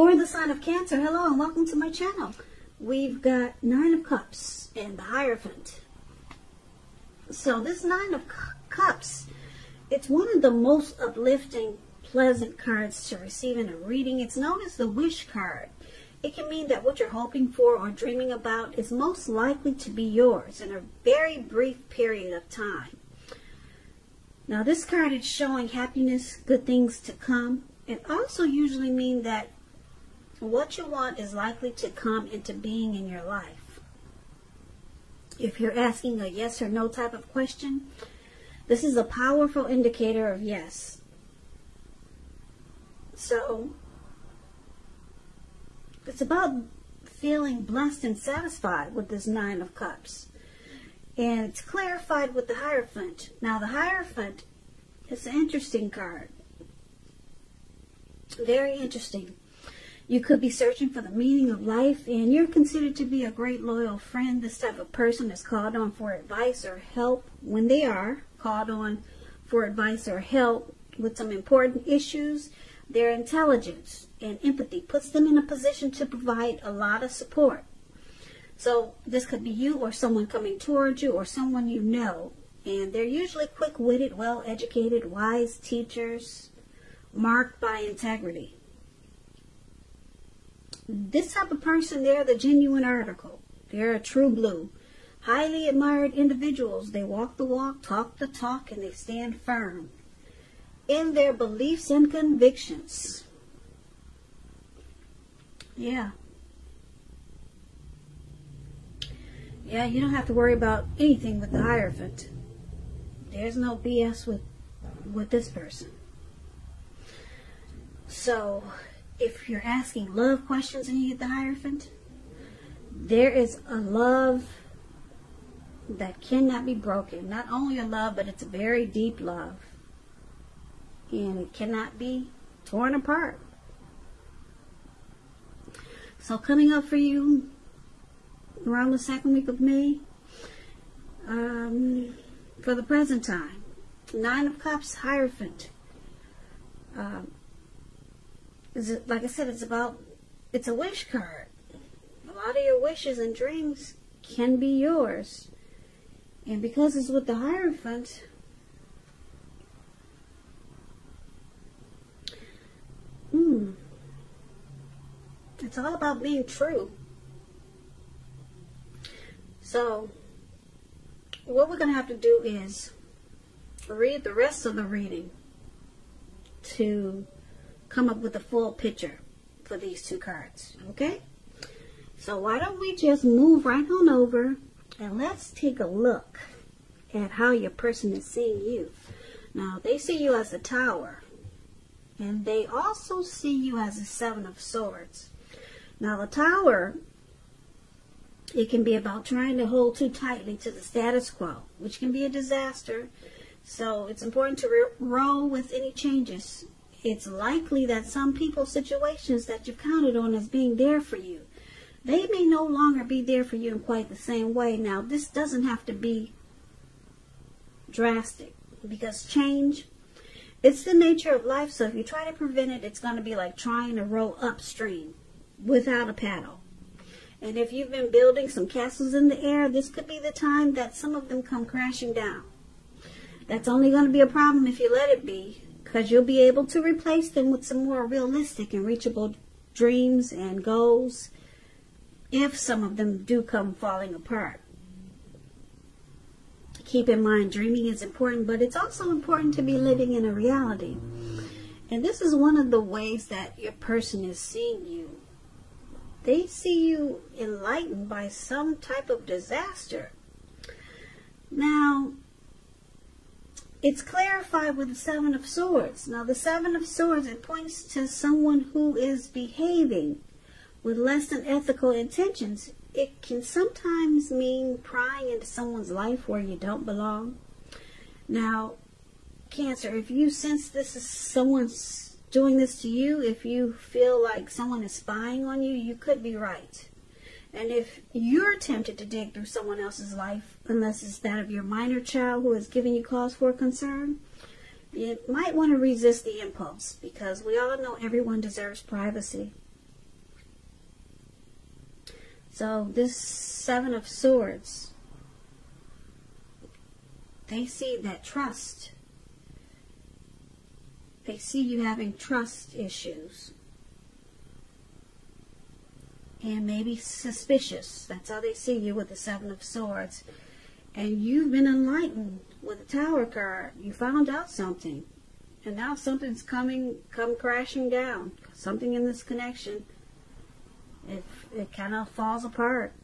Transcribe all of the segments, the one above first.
For the sign of Cancer, hello and welcome to my channel. We've got Nine of Cups and the Hierophant. So this Nine of Cups, it's one of the most uplifting, pleasant cards to receive in a reading. It's known as the wish card. It can mean that what you're hoping for or dreaming about is most likely to be yours in a very brief period of time. Now this card is showing happiness, good things to come. It also usually means that what you want is likely to come into being in your life. If you're asking a yes or no type of question, this is a powerful indicator of yes. So it's about feeling blessed and satisfied with this Nine of Cups. And it's clarified with the Hierophant. Now the Hierophant is an interesting card. Very interesting. You could be searching for the meaning of life, and you're considered to be a great loyal friend. This type of person is called on for advice or help when they are called on for advice or help with some important issues. Their intelligence and empathy puts them in a position to provide a lot of support. So this could be you or someone coming towards you or someone you know. And they're usually quick-witted, well-educated, wise teachers, marked by integrity. This type of person, they're the genuine article. They're a true blue. Highly admired individuals. They walk the walk, talk the talk, and they stand firm in their beliefs and convictions. Yeah. Yeah, you don't have to worry about anything with the Hierophant. There's no BS with this person. So, if you're asking love questions and you get the Hierophant, there is a love that cannot be broken. Not only a love, but it's a very deep love. And it cannot be torn apart. So coming up for you around the second week of May, for the present time, Nine of Cups, Hierophant. Like I said, it's a wish card. A lot of your wishes and dreams can be yours. And because it's with the Hierophant, it's all about being true. So, what we're going to have to do is read the rest of the reading to come up with a full picture for these two cards. Okay? So, why don't we just move right on over and let's take a look at how your person is seeing you. Now, they see you as a Tower. And they also see you as a Seven of Swords. Now, the Tower, it can be about trying to hold too tightly to the status quo, which can be a disaster. So it's important to roll with any changes. It's likely that some people's situations that you've counted on as being there for you, they may no longer be there for you in quite the same way. Now, this doesn't have to be drastic, because change, it's the nature of life. So if you try to prevent it, it's going to be like trying to row upstream without a paddle. And if you've been building some castles in the air, this could be the time that some of them come crashing down. That's only going to be a problem if you let it be, because you'll be able to replace them with some more realistic and reachable dreams and goals if some of them do come falling apart. Keep in mind, dreaming is important, but it's also important to be living in a reality. And this is one of the ways that your person is seeing you. They see you enlightened by some type of disaster. Now, it's clarified with the Seven of Swords. Now, the Seven of Swords, it points to someone who is behaving with less than ethical intentions. It can sometimes mean prying into someone's life where you don't belong. Now, Cancer, if you sense this is someone's doing this to you, if you feel like someone is spying on you, you could be right. And if you're tempted to dig through someone else's life, unless it's that of your minor child who is giving you cause for concern, you might want to resist the impulse, because we all know everyone deserves privacy. So this Seven of Swords, they see that trust. They see you having trust issues. And maybe suspicious. That's how they see you with the Seven of Swords. And you've been enlightened with the Tower card. You found out something. And now something's come crashing down. Something in this connection, it kind of falls apart.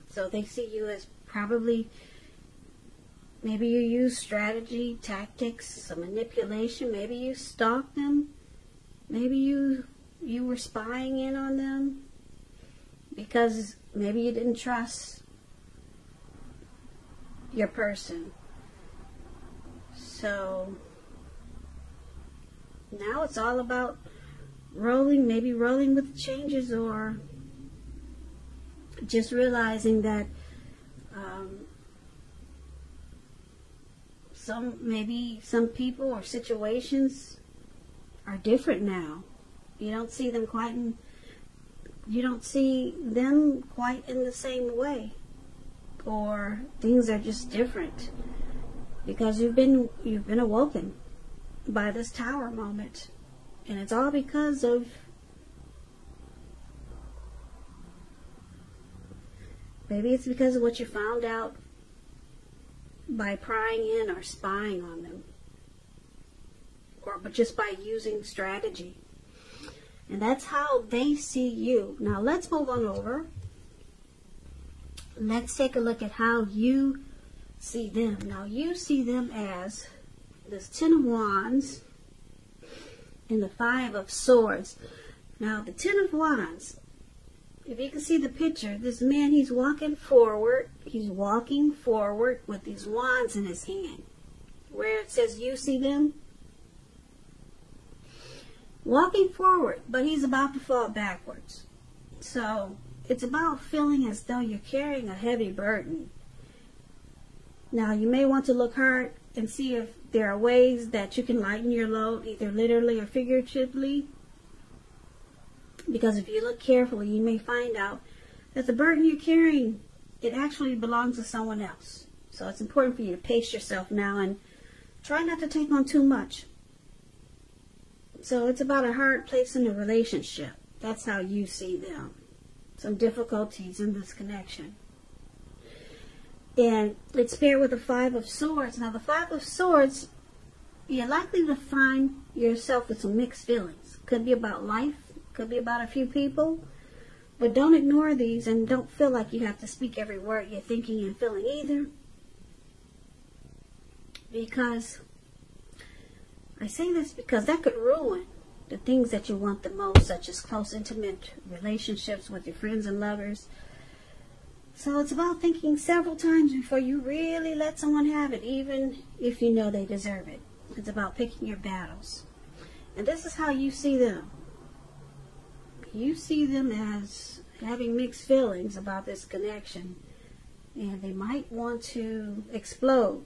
So they see you as probably, maybe you use strategy, tactics, some manipulation. Maybe you stalked them. Maybe you were spying in on them because maybe you didn't trust your person. So now it's all about maybe rolling with the changes, or just realizing that some people or situations are different now. You don't see them quite in the same way, or things are just different because you've been awoken by this Tower moment, and it's all because of maybe it's because of what you found out by prying in or spying on them, but just by using strategy. And that's how they see you. Now let's move on over. Let's take a look at how you see them. Now you see them as this Ten of Wands and the Five of Swords. Now the Ten of Wands, if you can see the picture, this man, he's walking forward. He's walking forward with these wands in his hand. Where it says you see them, walking forward, but he's about to fall backwards. So it's about feeling as though you're carrying a heavy burden. Now you may want to look hard and see if there are ways that you can lighten your load, either literally or figuratively. Because if you look carefully, you may find out that the burden you're carrying, it actually belongs to someone else. So it's important for you to pace yourself now and try not to take on too much. So it's about a hard place in the relationship. That's how you see them. Some difficulties in this connection. And it's paired with the Five of Swords. Now the Five of Swords, you're likely to find yourself with some mixed feelings. Could be about life. Could be about a few people. But don't ignore these, and don't feel like you have to speak every word you're thinking and feeling either. Because I say this because that could ruin the things that you want the most, such as close, intimate relationships with your friends and lovers. So it's about thinking several times before you really let someone have it, even if you know they deserve it. It's about picking your battles. And this is how you see them. You see them as having mixed feelings about this connection. And they might want to explode.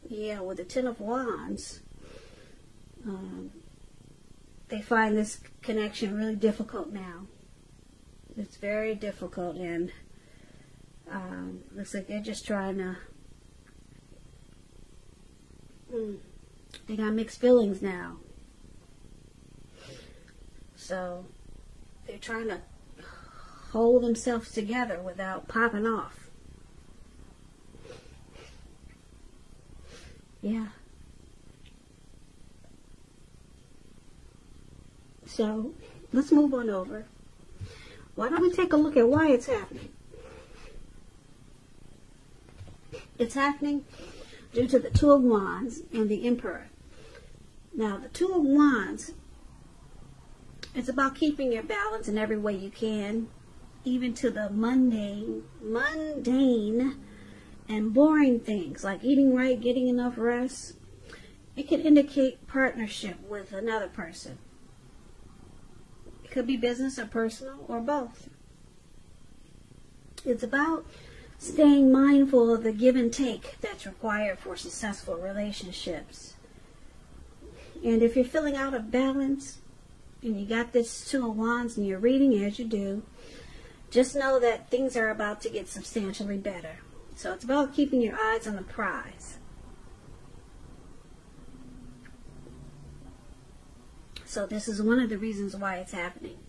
Yeah, with the Ten of Wands, they find this connection really difficult now. It's very difficult, and looks like they're just trying to, they got mixed feelings now. So they're trying to hold themselves together without popping off. Yeah. So let's move on over. Why don't we take a look at why it's happening? It's happening due to the Two of Wands and the Emperor. Now, the Two of Wands, it's about keeping your balance in every way you can, even to the mundane and boring things like eating right, getting enough rest. It can indicate partnership with another person. It could be business or personal or both. It's about staying mindful of the give and take that's required for successful relationships. And if you're feeling out of balance and you got this Two of Wands and you're reading as you do, just know that things are about to get substantially better. So it's about keeping your eyes on the prize. So this is one of the reasons why it's happening.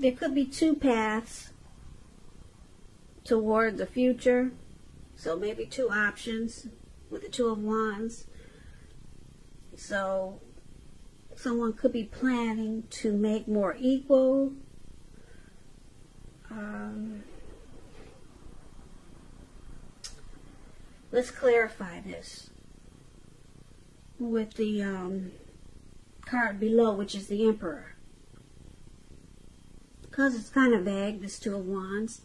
There could be two paths toward the future. So maybe two options with the Two of Wands. So someone could be planning to make more equal. Let's clarify this with the card below, which is the Emperor. Because it's kind of vague, this Two of Wands.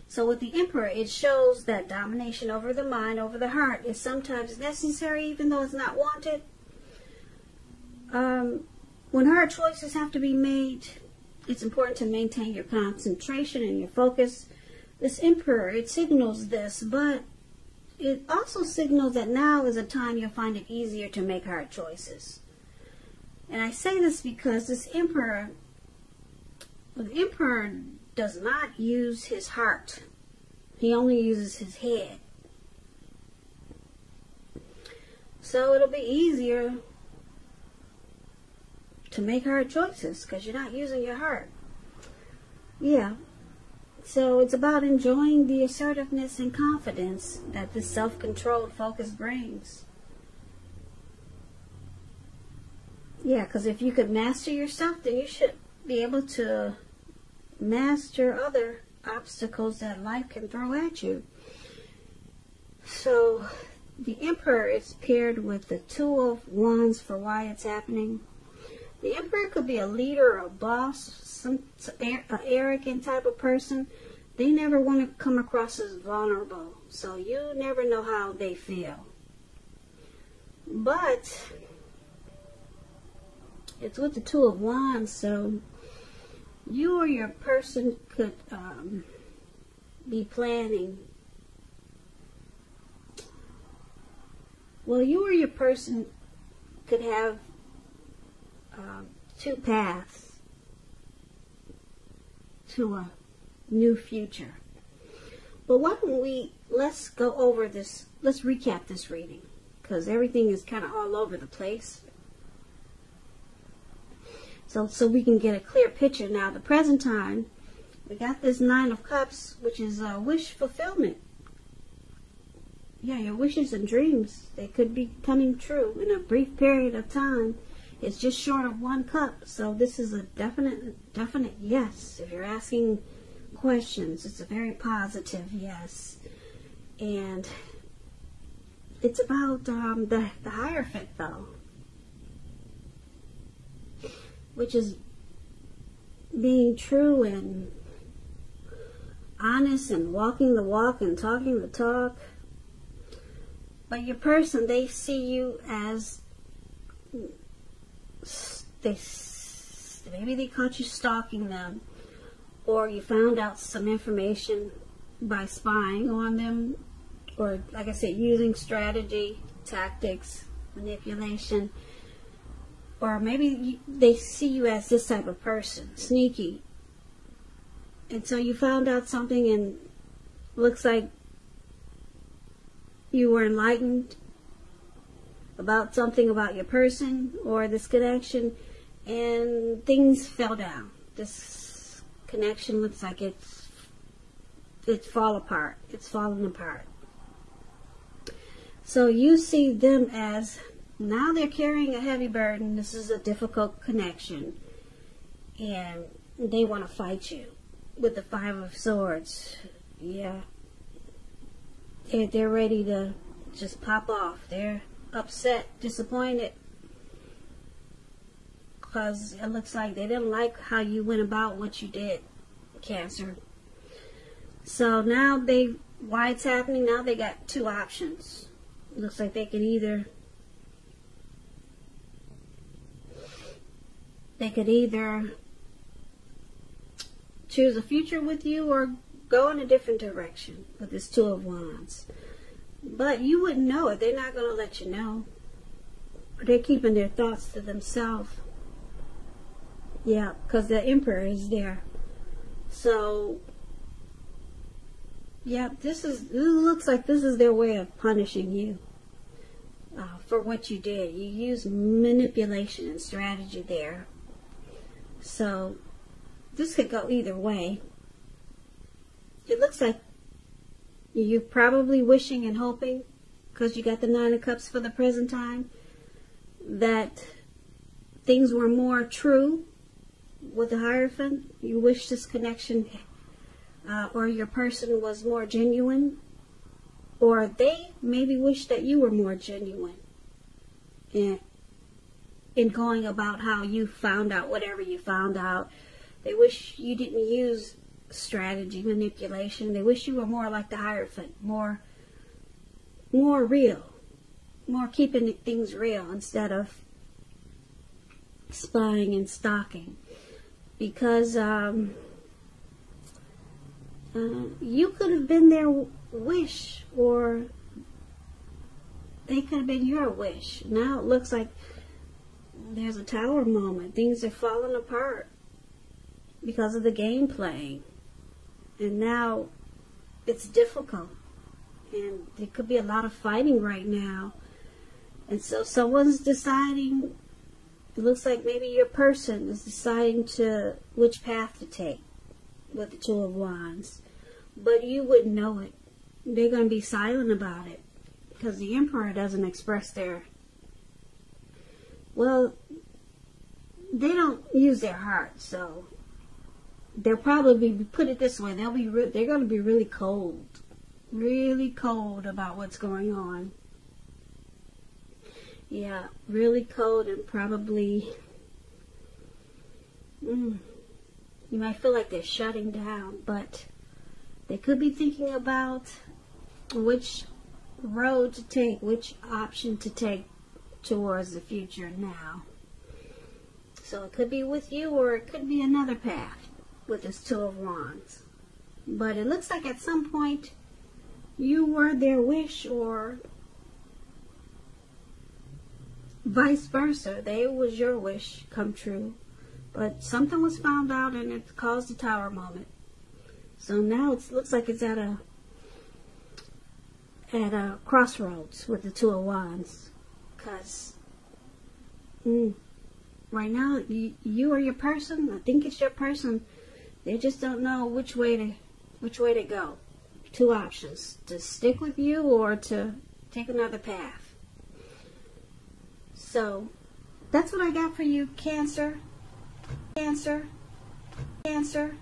So with the Emperor, it shows that domination over the mind, over the heart, is sometimes necessary, even though it's not wanted. When hard choices have to be made, it's important to maintain your concentration and your focus. This Emperor, it signals this, but it also signals that now is a time you'll find it easier to make hard choices. And I say this because this Emperor, the Emperor does not use his heart. He only uses his head. So it'll be easier to make hard choices because you're not using your heart. Yeah. So it's about enjoying the assertiveness and confidence that this self-controlled focus brings. Yeah, because if you could master yourself, then you should be able to master other obstacles that life can throw at you. So the Emperor is paired with the Two of Wands for why it's happening. The Emperor could be a leader or a boss, an arrogant type of person. They never want to come across as vulnerable, so you never know how they feel. But it's with the Two of Wands, so you or your person could be planning. Well, you or your person could have two paths to a new future. But why don't let's go over this, let's recap this reading, because everything is kind of all over the place. So we can get a clear picture now. The present time, we got this Nine of Cups, which is wish fulfillment. Yeah, your wishes and dreams, they could be coming true in a brief period of time. It's just short of one cup, so this is a definite yes. If you're asking questions, it's a very positive yes. And it's about the Hierophant, though, which is being true and honest and walking the walk and talking the talk. But your person, they see you as maybe they caught you stalking them, or you found out some information by spying on them, or like I said, using strategy, tactics, manipulation. Or maybe they see you as this type of person, sneaky. And so you found out something and looks like you were enlightened about something about your person or this connection, and things fell down. This connection looks like it's falling apart. So you see them as, now they're carrying a heavy burden. This is a difficult connection, and they want to fight you with the Five of Swords. Yeah, they're ready to just pop off. They're upset, disappointed, because it looks like they didn't like how you went about what you did, Cancer. So now why it's happening now, they got two options. It looks like they could either choose a future with you or go in a different direction with this Two of Wands. But you wouldn't know it. They're not going to let you know. They're keeping their thoughts to themselves. Yeah, because the Emperor is there. So, yeah, it looks like this is their way of punishing you for what you did. You used manipulation and strategy there. So, this could go either way. It looks like you're probably wishing and hoping, because you got the Nine of Cups for the present time, that things were more true with the Hierophant. You wish this connection or your person was more genuine, or they maybe wish that you were more genuine in going about how you found out whatever you found out. They wish you didn't use strategy, manipulation. They wish you were more like the Hierophant, more real, more keeping things real instead of spying and stalking. Because you could have been their wish, or they could have been your wish. Now it looks like there's a tower moment. Things are falling apart because of the game playing. And now it's difficult. And there could be a lot of fighting right now. And so someone's deciding, it looks like maybe your person is deciding which path to take with the Two of Wands. But you wouldn't know it. They're going to be silent about it. Because the Emperor doesn't express their... Well, they don't use their heart, so... They'll probably be, put it this way, they're going to be really cold about what's going on. Yeah, really cold, and probably you might feel like they're shutting down, but they could be thinking about which road to take, which option to take towards the future now. So it could be with you, or it could be another path with this Two of Wands. But it looks like at some point you were their wish, or vice versa. They was your wish come true. But something was found out, and it caused a tower moment. So now it looks like it's at a crossroads with the Two of Wands. Because right now you or your person, I think it's your person, they just don't know which way to go. Two options: to stick with you or to take another path. So that's what I got for you, Cancer. Cancer. Cancer.